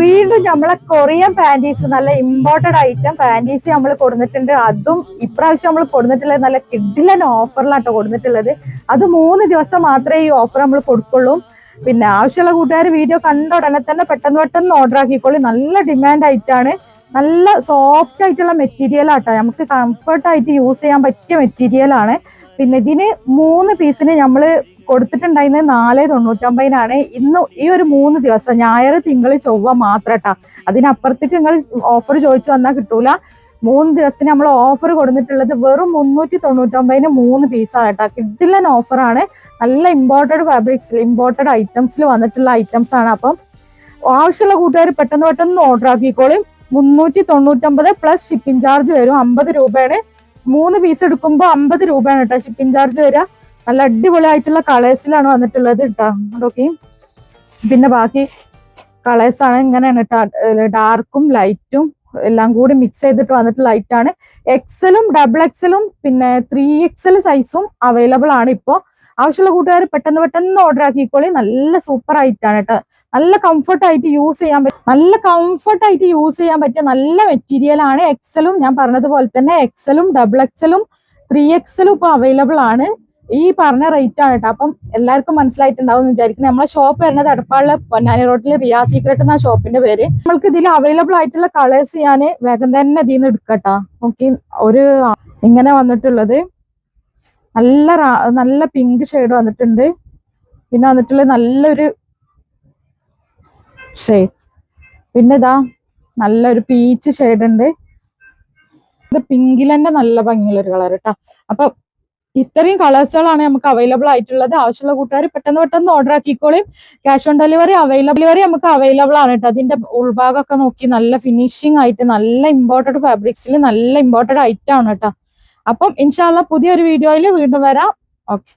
വീണ്ടും നമ്മളെ Korean panties നല്ല ഇമ്പോർട്ടഡ് ഐറ്റം പാൻറ്റീസ് നമ്മൾ കൊടുത്തിട്ടുണ്ട്. അതും ഇപ്രാവശ്യം നമ്മൾ കൊടുത്തിട്ടുള്ളത് നല്ല കിഡിലൻ ഓഫറിലാട്ടോ കൊടുത്തിട്ടുള്ളത്. അത് 3 ദിവസം മാത്രമേ ഈ ഓഫർ നമ്മൾ കൊടുക്കുള്ളൂ. പിന്നെ ആവശ്യമുള്ള കൂട്ടുകാർ വീഡിയോ കണ്ട ഉടനെ തന്നെ പെട്ടെന്ന് ഓർഡർ ആക്കിക്കോളി. നല്ല ഡിമാൻഡ് ആയിട്ടാണ്. നല്ല സോഫ്റ്റ് ആയിട്ടുള്ള മെറ്റീരിയൽ ആട്ടോ, നമുക്ക് കംഫർട്ടായിട്ട് യൂസ് ചെയ്യാൻ പറ്റിയ മെറ്റീരിയൽ ആണ്. പിന്നെ ഇതിന് 3 പീസിന് നമ്മൾ കൊടുത്തിട്ടുണ്ടായിരുന്നത് 499 ഇന്ന് ഈ ഒരു 3 ദിവസം ഞായർ തിങ്കൾ ചൊവ്വ മാത്രം കേട്ടോ. അതിനപ്പുറത്തേക്ക് നിങ്ങൾ ഓഫർ ചോദിച്ചു വന്നാൽ കിട്ടൂല. 3 ദിവസത്തിന് നമ്മൾ ഓഫർ കൊടുത്തിട്ടുള്ളത് വെറും 399 3 പീസാണ് കേട്ടോ. കിഡിലൻ ഓഫറാണ്. നല്ല ഇമ്പോർട്ടഡ് ഫാബ്രിക്സിൽ ഇമ്പോർട്ടഡ് ഐറ്റംസിൽ വന്നിട്ടുള്ള ഐറ്റംസ് ആണ്. അപ്പം ആവശ്യമുള്ള കൂട്ടുകാർ പെട്ടെന്ന് ഓർഡർ ആക്കിക്കോളും. 399 പ്ലസ് ഷിപ്പിംഗ് ചാർജ് വരും. 50 രൂപയാണ്. 3 പീസ് എടുക്കുമ്പോൾ 50 രൂപയാണ് കേട്ടോ ഷിപ്പിംഗ് ചാർജ് വരിക. നല്ല അടിപൊളിയായിട്ടുള്ള കളേഴ്സിലാണ് വന്നിട്ടുള്ളത് കേട്ടോ. ഓക്കെ, പിന്നെ ബാക്കി കളേഴ്സാണ് ഇങ്ങനെയാണ് കേട്ടോ. ഡാർക്കും ലൈറ്റും എല്ലാം കൂടി മിക്സ് ചെയ്തിട്ട് വന്നിട്ടുള്ള ലൈറ്റാണ്. എക്സലും ഡബിൾ എക്സലും പിന്നെ 3XL സൈസും അവൈലബിൾ ആണ് ഇപ്പോൾ. ആവശ്യമുള്ള കൂട്ടുകാർ പെട്ടെന്ന് ഓർഡർ ആക്കിക്കോളി. നല്ല സൂപ്പർ ആയിട്ടാണ് കേട്ടോ. നല്ല കംഫർട്ടായിട്ട് യൂസ് ചെയ്യാൻ പറ്റിയ നല്ല മെറ്റീരിയൽ ആണ്. എക്സലും ഞാൻ പറഞ്ഞതുപോലെ തന്നെ എക്സലും ഡബിൾ എക്സലും 3XLും ഇപ്പോൾ അവൈലബിൾ ആണ്. ഈ പറഞ്ഞ റേറ്റ് ആണ് കേട്ടോ. അപ്പം എല്ലാവർക്കും മനസ്സിലായിട്ടുണ്ടാവും എന്ന് വിചാരിക്കുന്നത്. നമ്മളെ ഷോപ്പ് വരുന്നത് എടപ്പാളിലെ പൊന്നാനി റോഡിൽ റിയാ സീക്രട്ട് എന്ന ഷോപ്പിന്റെ പേര്. നമ്മൾക്ക് ഇതിൽ അവൈലബിൾ ആയിട്ടുള്ള കളേഴ്സ് ഞാൻ വേഗം തന്നെ ഇതിൽ നിന്ന് എടുക്കട്ടോ. ഓക്കെ, ഒരു ഇങ്ങനെ വന്നിട്ടുള്ളത് നല്ല പിങ്ക് ഷെയ്ഡ് വന്നിട്ടുണ്ട്. പിന്നെ വന്നിട്ടുള്ളത് നല്ലൊരു ഷെയ്ഡ്, പിന്നെ ഇതാ നല്ലൊരു പീച്ച് ഷെയ്ഡ് ഉണ്ട്. ഇത് പിങ്കിൽ തന്നെ നല്ല ഭംഗിയുള്ളൊരു കളർ കേട്ടോ. അപ്പൊ ഇത്രയും കളേഴ്സുകളാണ് നമുക്ക് അവൈലബിൾ ആയിട്ടുള്ളത്. ആവശ്യമുള്ള കൂട്ടുകാർ പെട്ടെന്ന് ഓർഡർ ആക്കിക്കോളും. ക്യാഷ് ഓൺ ഡെലിവറി നമുക്ക് അവൈലബിൾ ആണ് കേട്ടോ. അതിന്റെ ഉൾഭാഗമൊക്കെ നോക്കി നല്ല ഫിനിഷിംഗ് ആയിട്ട് നല്ല ഇമ്പോർട്ടഡ് ഫാബ്രിക്സിൽ നല്ല ഇമ്പോർട്ടഡ് ഐറ്റം ആണ് കേട്ടോ. അപ്പം ഇൻഷാ അല്ലാഹ് പുതിയൊരു വീഡിയോയിൽ വീണ്ടും വരാം. ഓക്കെ.